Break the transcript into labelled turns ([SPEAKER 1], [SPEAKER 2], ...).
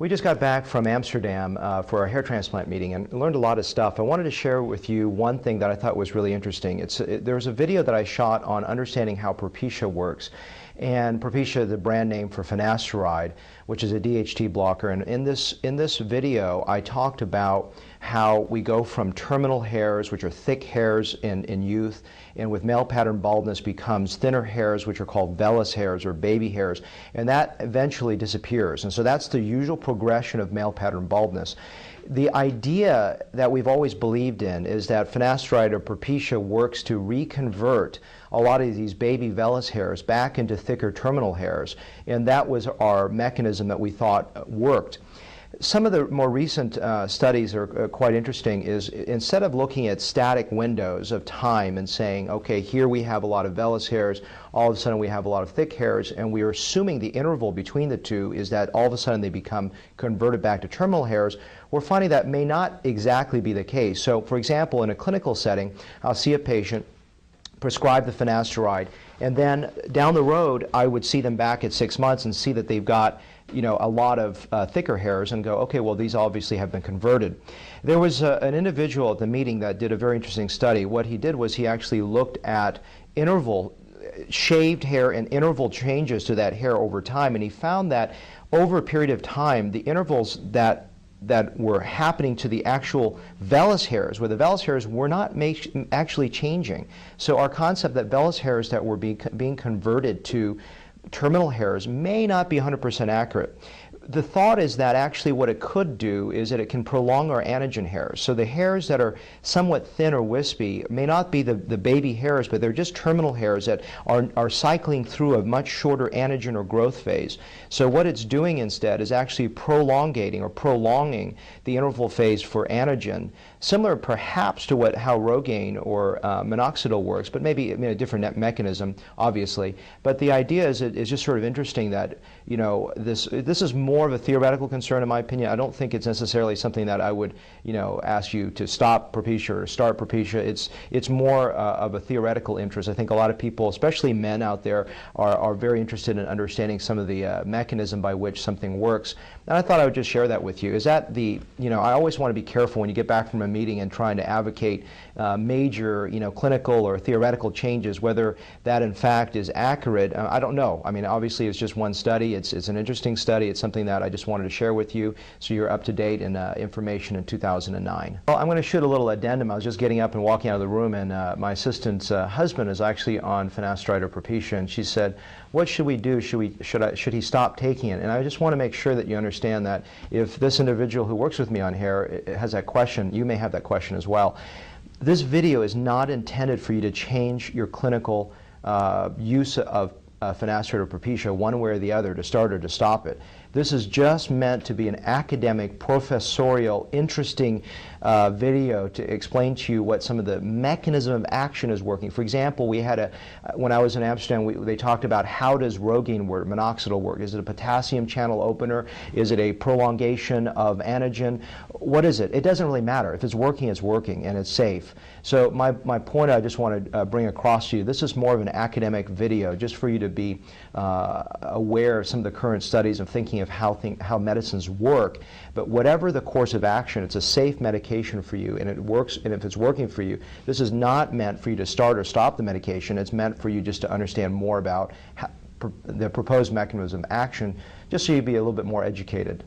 [SPEAKER 1] We just got back from Amsterdam for our hair transplant meeting and learned a lot of stuff. I wanted to share with you one thing that I thought was really interesting. There was a video that I shot on understanding how Propecia works. And Propecia, the brand name for Finasteride, which is a DHT blocker. And in this video, I talked about how we go from terminal hairs, which are thick hairs in youth, and with male pattern baldness becomes thinner hairs, which are called vellus hairs or baby hairs, and that eventually disappears. And so that's the usual progression of male pattern baldness. The idea that we've always believed in is that Finasteride or Propecia works to reconvert a lot of these baby vellus hairs back into thicker terminal hairs, and that was our mechanism that we thought worked. Some of the more recent studies are quite interesting. Is instead of looking at static windows of time and saying, okay, here we have a lot of vellus hairs, all of a sudden we have a lot of thick hairs, and we are assuming the interval between the two is that all of a sudden they become converted back to terminal hairs, we're finding that may not exactly be the case. So for example, in a clinical setting, I'll see a patient, prescribe the Finasteride, and then down the road I would see them back at 6 months and see that they've got a lot of thicker hairs and go, okay, well, these obviously have been converted. There was an individual at the meeting that did a very interesting study. What he did was he actually looked at shaved hair and interval changes to that hair over time, and he found that over a period of time, the intervals that were happening to the actual vellus hairs, where the vellus hairs were not actually changing. So our concept that vellus hairs that were being converted to terminal hairs may not be 100% accurate. The thought is that actually what it could do is that it can prolong our anagen hairs. So the hairs that are somewhat thin or wispy may not be the baby hairs, but they're just terminal hairs that are cycling through a much shorter anagen or growth phase. So what it's doing instead is actually prolonging the interval phase for anagen, similar perhaps to how Rogaine or minoxidil works, but maybe a different mechanism, obviously. But the idea is it's just sort of interesting that this is more of a theoretical concern in my opinion. I don't think it's necessarily something that I would ask you to stop Propecia or start Propecia. It's more of a theoretical interest. I think a lot of people, especially men out there, are very interested in understanding some of the mechanism by which something works. And I thought I would just share that with you. Is that I always want to be careful when you get back from a meeting and trying to advocate major clinical or theoretical changes, whether that in fact is accurate. I don't know. I mean, obviously it's just one study. It's an interesting study. It's something that I just wanted to share with you so you're up to date in information in 2009. Well, I'm going to shoot a little addendum. I was just getting up and walking out of the room, and my assistant's husband is actually on Finasteride or Propecia, and she said, what should we do? Should he stop taking it? And I just want to make sure that you understand that if this individual who works with me on hair has that question, you may have that question as well. This video is not intended for you to change your clinical use of Finasteride or Propecia one way or the other, to start or to stop it. This is just meant to be an academic, professorial, interesting video to explain to you what some of the mechanism of action is working. For example, we had when I was in Amsterdam, they talked about how does Rogaine work, minoxidil work. Is it a potassium channel opener? Is it a prolongation of anagen? What is it? It doesn't really matter. If it's working, and it's safe. So my point I just want to bring across to you, this is more of an academic video just for you to be aware of some of the current studies and thinking of how medicines work. But whatever the course of action, it's a safe medication for you, and it works. And if it's working for you, this is not meant for you to start or stop the medication. It's meant for you just to understand more about the proposed mechanism of action, just so you be a little bit more educated.